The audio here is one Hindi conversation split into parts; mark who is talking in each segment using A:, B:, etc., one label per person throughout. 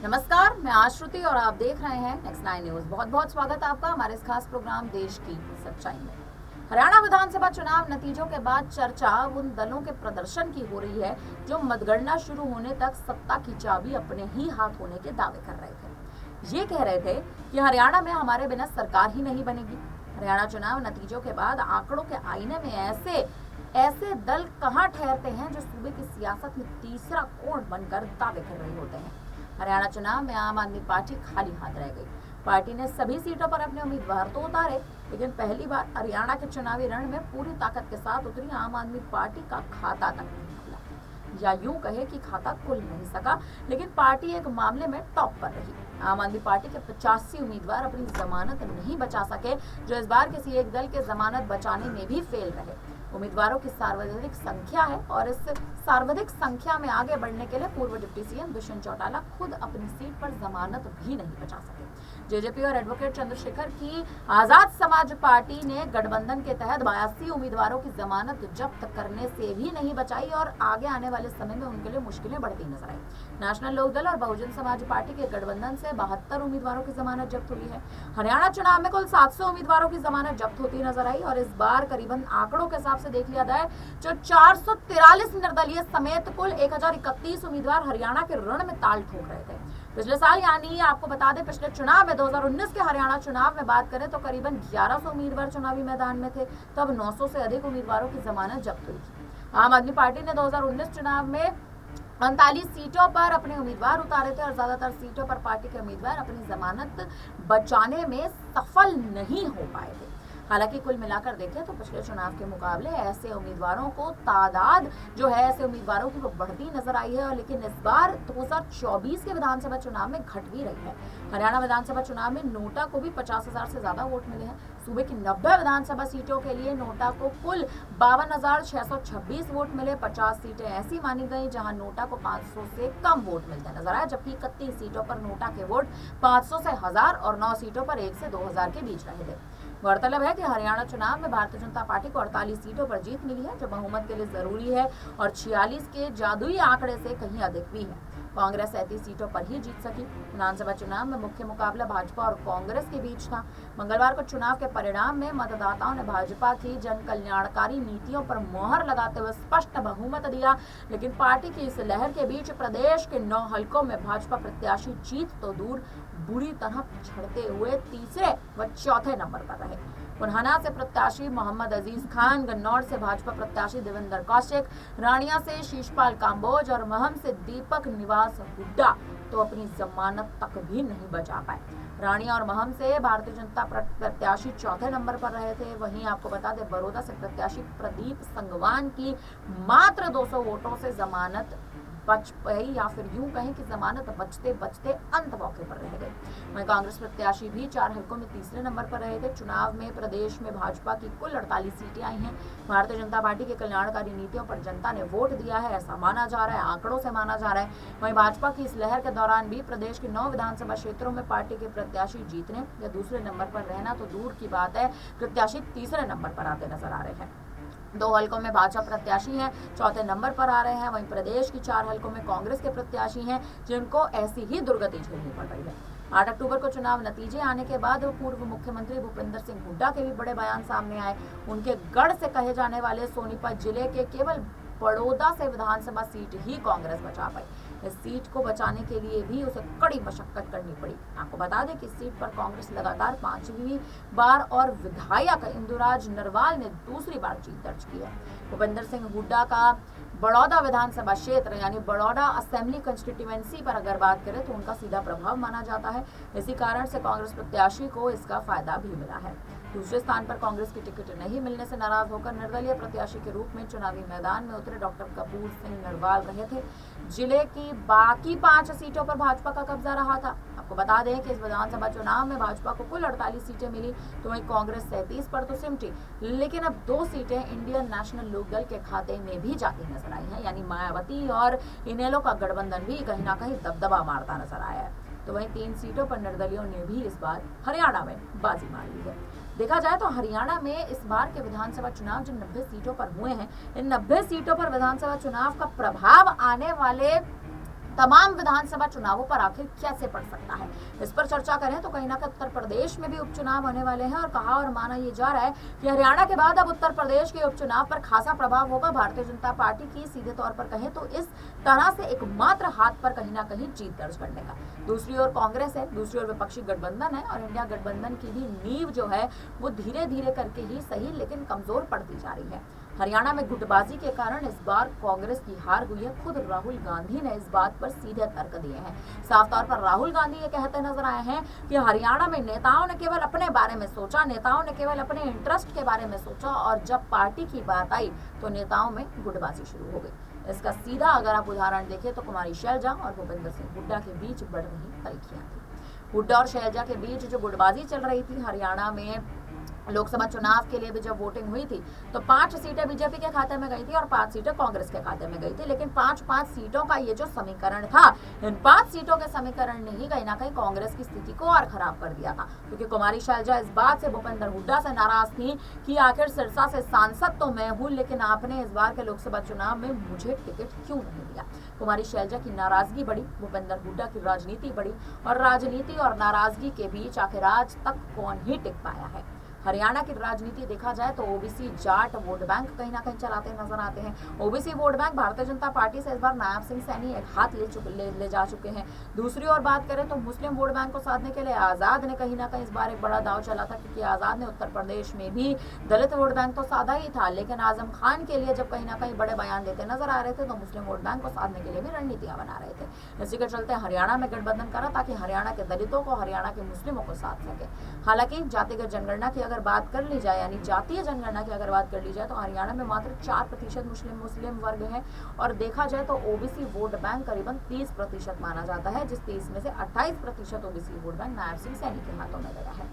A: नमस्कार, मैं आश्रुति और आप देख रहे हैं नेक्स्ट 9 न्यूज। बहुत बहुत स्वागत है आपका हमारे इस खास प्रोग्राम देश की सच्चाई में। हरियाणा विधानसभा चुनाव नतीजों के बाद चर्चा उन दलों के प्रदर्शन की हो रही है जो मतगणना शुरू होने तक सत्ता की चाबी अपने ही हाथ होने के दावे कर रहे थे। ये कह रहे थे कि हरियाणा में हमारे बिना सरकार ही नहीं बनेगी। हरियाणा चुनाव नतीजों के बाद आंकड़ों के आईने में ऐसे दल कहाँ ठहरते हैं जो सूबे की सियासत में तीसरा कोण बनकर दावे कर रहे होते हैं। हरियाणा चुनाव में आम आदमी पार्टी खाली हाथ रह गई। पार्टी ने सभी सीटों पर अपने उम्मीदवार तो उतारे, लेकिन पहली बार हरियाणा के चुनावी रण में पूरी ताकत के साथ उतरी आम आदमी पार्टी का खाता तक नहीं खुला, या यूं कहे कि खाता खुल नहीं सका। लेकिन पार्टी एक मामले में टॉप पर रही। आम आदमी पार्टी के 85 उम्मीदवार अपनी जमानत नहीं बचा सके, जो इस बार किसी एक दल के जमानत बचाने में भी फेल रहे। उम्मीदवारों की सर्वाधिक संख्या है और इस सर्वाधिक संख्या में आगे बढ़ने के लिए पूर्व डिप्टी सीएम दुष्यंत चौटाला खुद अपनी सीट पर जमानत भी नहीं बचा सके। जेजेपी और एडवोकेट चंद्रशेखर की आजाद समाज पार्टी ने गठबंधन के तहत 82 उम्मीदवारों की जमानत जब्त करने से भी नहीं बचाई और आगे आने वाले समय में उनके लिए मुश्किलें बढ़ती नजर आई। नेशनल लोकदल और बहुजन समाज पार्टी के गठबंधन से 72 उम्मीदवारों की जमानत जब्त हुई है। हरियाणा चुनाव में कुल 700 उम्मीदवारों की जमानत जब्त होती नजर आई और इस बार करीबन आंकड़ों के हिसाब से देख लिया जाए जो 443 निर्दलीय समेत कुल 1031 उम्मीदवार हरियाणा के रण में ताल ठोक रहे थे। पिछले साल यानी आपको बता दें पिछले चुनाव में 2019 के हरियाणा चुनाव में बात करें तो करीबन 1100 उम्मीदवार चुनावी मैदान में थे, तब 900 से अधिक उम्मीदवारों की जमानत जब्त हुई थी। आम आदमी पार्टी ने 2019 चुनाव में 39 सीटों पर अपने उम्मीदवार उतारे थे और ज्यादातर सीटों पर पार्टी के उम्मीदवार अपनी जमानत बचाने में सफल नहीं हो पाए थे। हालांकि कुल मिलाकर देखें तो पिछले चुनाव के मुकाबले ऐसे उम्मीदवारों को तादाद जो है ऐसे उम्मीदवारों की वो बढ़ती नजर आई है, और लेकिन इस बार 2024 के विधानसभा चुनाव में घट भी रही है। हरियाणा विधानसभा चुनाव में नोटा को भी 50,000 से ज्यादा वोट मिले हैं। सूबे की 90 विधानसभा सीटों के लिए नोटा को कुल 52,626 वोट मिले। 50 सीटें ऐसी मानी गई जहां नोटा को 500 से कम वोट मिलते नजर आए, जबकि 31 सीटों पर नोटा के वोट 500 से 1000 और 9 सीटों पर 1 से 2000 के बीच रहे थे। गौरतलब है कि हरियाणा चुनाव में भारतीय जनता पार्टी को 48 सीटों पर जीत मिली है, जो बहुमत के लिए जरूरी है और 46 के जादुई आंकड़े से कहीं अधिक भी है। कांग्रेस 37 सीटों पर ही जीत सकी। विधानसभा चुनाव में मुख्य मुकाबला भाजपा और कांग्रेस के बीच था। मंगलवार को चुनाव के परिणाम में मतदाताओं ने भाजपा की जन कल्याणकारी नीतियों पर मोहर लगाते हुए स्पष्ट बहुमत दिया, लेकिन पार्टी की इस लहर के बीच प्रदेश के 9 हलकों में भाजपा प्रत्याशी जीत तो दूर बुरी तरह पिछड़ते हुए तीसरे व चौथे नंबर पर रहे। पुन्हाना से प्रत्याशी मोहम्मद अजीज खान, गन्नौर से भाजपा प्रत्याशी देवेंद्र कौशिक, रानिया से शीशपाल काम्बोज और महम से दीपक निवास हुड्डा तो अपनी जमानत तक भी नहीं बचा पाए। रानिया और महम से भारतीय जनता प्रत्याशी चौथे नंबर पर रहे थे। वहीं आपको बता दें बड़ौदा से प्रत्याशी प्रदीप संगवान की मात्र 200 वोटों से जमानत बच गई, या फिर यूं कहें कि जमानत बचते बचते अंत मौके पर रह गई। वहीं कांग्रेस प्रत्याशी भी 4 हलकों में तीसरे नंबर पर रहे थे। चुनाव में प्रदेश में भाजपा की कुल 48 सीटें आई हैं। भारतीय जनता पार्टी की कल्याणकारी नीतियों पर जनता ने वोट दिया है, ऐसा माना जा रहा है, आंकड़ों से माना जा रहा है। वहीं भाजपा की इस लहर के दौरान भी प्रदेश के 9 विधानसभा क्षेत्रों में पार्टी के प्रत्याशी जीतने या दूसरे नंबर पर रहना तो दूर की बात है, प्रत्याशी तीसरे नंबर पर आते नजर आ रहे हैं। 2 हलकों में भाजपा प्रत्याशी हैं, चौथे नंबर पर आ रहे हैं। वहीं प्रदेश की 4 हलकों में कांग्रेस के प्रत्याशी हैं, जिनको ऐसी ही दुर्गति झेलनी पड़ रही है। 8 अक्टूबर को चुनाव नतीजे आने के बाद पूर्व मुख्यमंत्री भूपेंद्र सिंह हुड्डा के भी बड़े बयान सामने आए। उनके गढ़ से कहे जाने वाले सोनीपत जिले के केवल बड़ौदा से विधानसभा सीट ही कांग्रेस बचा पाई। इस सीट को बचाने के लिए भी उसे कड़ी मशक्कत करनी पड़ी। आपको बता दें कि इस सीट पर कांग्रेस लगातार 5वीं बार और विधायक इंदुराज नरवाल ने दूसरी बार जीत दर्ज की है। भूपेंद्र सिंह हुड्डा का बड़ौदा विधानसभा क्षेत्र यानी बड़ौदा असेंबली कंस्टिट्यूएंसी पर अगर बात करें तो उनका सीधा प्रभाव माना जाता है। इसी कारण से कांग्रेस प्रत्याशी को इसका फायदा भी मिला है। दूसरे स्थान पर कांग्रेस की टिकट नहीं मिलने से नाराज होकर निर्दलीय प्रत्याशी के रूप में चुनावी मैदान में उतरे डॉक्टर कपूर सिंह नरवाल रहे थे। जिले की बाकी 5 सीटों पर भाजपा का कब्जा रहा था। आपको बता दें कि इस विधानसभा चुनाव में भाजपा को कुल 48 सीटें मिली, तो वहीं कांग्रेस 37 पर तो सिमटी, लेकिन अब 2 सीटें इंडियन नेशनल लोकदल के खाते में भी जाती नजर आई हैं, यानी मायावती और इनेलो का गठबंधन भी कहीं ना कहीं दबदबा मारता नजर आया है। तो वहीं 3 सीटों पर निर्दलियों ने भी इस बार हरियाणा में बाजी मार ली है। देखा जाए तो हरियाणा में इस बार के विधानसभा चुनाव जिन 90 सीटों पर हुए हैं, इन 90 सीटों पर विधानसभा चुनाव का प्रभाव आने वाले तमाम विधानसभा चुनावों पर आखिर कैसे पड़ सकता है, इस पर चर्चा करें तो कहीं ना कहीं उत्तर प्रदेश में भी उपचुनाव होने वाले हैं और कहा और माना ये जा रहा है कि हरियाणा के बाद अब उत्तर प्रदेश के उपचुनाव पर खासा प्रभाव होगा भारतीय जनता पार्टी की। सीधे तौर पर कहें तो इस तरह से एकमात्र हाथ पर कहीं ना कहीं जीत दर्ज करने का। दूसरी ओर कांग्रेस है, दूसरी ओर विपक्षी गठबंधन है और इंडिया गठबंधन की भी नींव जो है वो धीरे धीरे करके ही सही लेकिन कमजोर पड़ती जा रही है। हरियाणा में गुटबाजी के कारण इस बार कांग्रेस की हार हुई है। खुद राहुल गांधी ने इस बात पर सीधे तर्क दिए हैं। साफ तौर पर राहुल गांधी ये कहते नजर आए हैं कि हरियाणा में नेताओं ने केवल अपने बारे में सोचा, नेताओं ने केवल अपने इंटरेस्ट के बारे में सोचा और जब पार्टी की बात आई तो नेताओं में गुटबाजी शुरू हो गई। इसका सीधा अगर आप उदाहरण देखें तो कुमारी शैलजा और भूपेंद्र सिंह हुड्डा के बीच बढ़ रही परीक्षाएं थी। हुड्डा और शैलजा के बीच जो गुटबाजी चल रही थी, हरियाणा में लोकसभा चुनाव के लिए भी जब वोटिंग हुई थी तो 5 सीटें बीजेपी के खाते में गई थी और 5 सीटें कांग्रेस के खाते में गई थी। लेकिन 5-5 सीटों का ये जो समीकरण था, इन 5 सीटों के समीकरण ने ही कहीं ना कहीं कांग्रेस की स्थिति को और खराब कर दिया था, क्योंकि कुमारी शैलजा इस बात से भूपेंद्र हुड्डा से नाराज थी कि आखिर सिरसा से सांसद तो मैं हूं, लेकिन आपने इस बार के लोकसभा चुनाव में मुझे टिकट क्यों नहीं दिया। कुमारी शैलजा की नाराजगी बढ़ी, भूपेंद्र हुड्डा की राजनीति बढ़ी और राजनीति और नाराजगी के बीच आखिर आज तक कौन ही टिक पाया है। हरियाणा की राजनीति देखा जाए तो ओबीसी जाट वोट बैंक कहीं ना कहीं चलाते नजर आते हैं। OBC vote bank Bharatiya Janata party से इस बार नायब सिंह सैनी एक हाथ ले जा चुके हैं। दूसरी ओर बात करें तो मुस्लिम वोट बैंक को साधने के लिए आजाद ने कहीं ना कहीं इस बार एक बड़ा दाव चला था, क्योंकि आजाद ने उत्तर प्रदेश में भी दलित वोट बैंक तो साधा ही था, लेकिन आजम खान के लिए जब कहीं ना कहीं बड़े बयान देते नजर आ रहे थे तो मुस्लिम वोट बैंक को साधने के लिए भी रणनीतियां बना रहे थे। इसी के चलते हरियाणा में गठबंधन करा ताकि हरियाणा के दलितों को, हरियाणा के मुस्लिमों को साध सके। हालांकि जातिगत जनगणना की अगर बात कर ली जाए, यानी जातीय जनगणना की अगर बात कर ली जाए तो हरियाणा में मात्र 4% मुस्लिम वर्ग है और देखा जाए तो ओबीसी वोट बैंक करीबन 30% माना जाता है, जिस 30 में से 28% OBC vote bank Nayab Singh Saini के हाथों में गया है।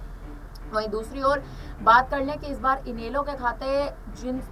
A: वहीं दूसरी ओर बात कर लें कि इस बार इनेलो के खाते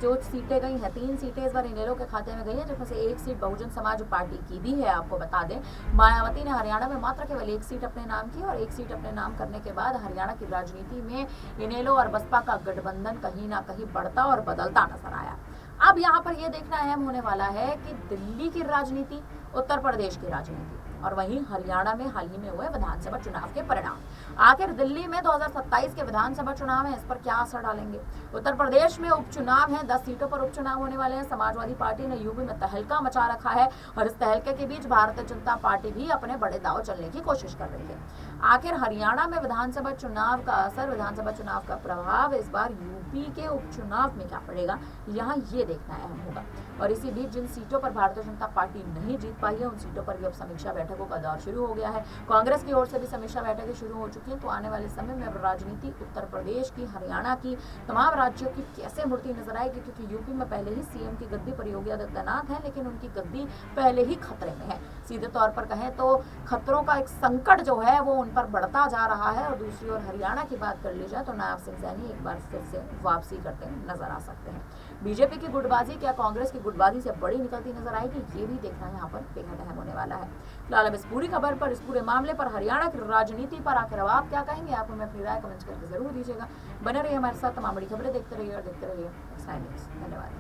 A: जो सीटें गई हैं, 3 सीटें इस बार इनेलो के खाते में गई हैं, जिसमें से 1 सीट बहुजन समाज पार्टी की भी है। आपको बता दें मायावती ने हरियाणा में मात्र केवल 1 सीट अपने नाम की और 1 सीट अपने नाम करने के बाद हरियाणा की राजनीति में इनेलो और बसपा का गठबंधन कहीं ना कहीं बढ़ता और बदलता नजर आया। अब यहाँ पर यह देखना अहम होने वाला है कि दिल्ली की राजनीति, उत्तर प्रदेश की राजनीति और वहीं हरियाणा में हाल ही में हुए विधानसभा चुनाव के परिणाम आखिर दिल्ली में 2027 के विधानसभा चुनाव है, इस पर क्या असर डालेंगे। उत्तर प्रदेश में उपचुनाव है, 10 सीटों पर उपचुनाव होने वाले हैं। समाजवादी पार्टी ने यूपी में तहलका मचा रखा है और इस तहलके के बीच भारतीय जनता पार्टी भी अपने बड़े दांव चलने की कोशिश कर रही है। आखिर हरियाणा में विधानसभा चुनाव का असर, विधानसभा चुनाव का प्रभाव इस बार यूपी के उपचुनाव में क्या पड़ेगा, यहाँ ये देखना अहम होगा। और इसी बीच जिन सीटों पर भारतीय जनता पार्टी नहीं जीत पाई है उन सीटों पर भी अब समीक्षा बैठकों का दौर शुरू हो गया है। कांग्रेस की ओर से भी समीक्षा बैठकें शुरू हो चुकी हैं। तो आने वाले समय में अब राजनीति उत्तर प्रदेश की, हरियाणा की, तमाम राज्यों की कैसे मुड़ती नजर आएगी, क्योंकि यूपी में पहले ही सीएम की गद्दी पर योगी आदित्यनाथ है, लेकिन उनकी गद्दी पहले ही खतरे में है। सीधे तौर पर कहें तो खतरों का एक संकट जो है वो उन पर बढ़ता जा रहा है। और दूसरी ओर हरियाणा की बात कर ली जाए तो नायब सिंह सैनी एक बार फिर से वापसी करते नजर आ सकते हैं। बीजेपी की गुटबाजी क्या कांग्रेस की गुटबाजी से बड़ी निकलती नजर आएगी, ये भी देखना यहाँ पर बेहद अहम होने वाला है। फिलहाल अब इस पूरी खबर पर, इस पूरे मामले पर, हरियाणा की राजनीति पर आखिर अब आप क्या कहेंगे, आप हमें अपनी राय कमेंट करके जरूर दीजिएगा। बने रहिए हमारे साथ, तमाम बड़ी खबरें देखते रहिए और देखते रहिए एक्स 9 न्यूज़। धन्यवाद।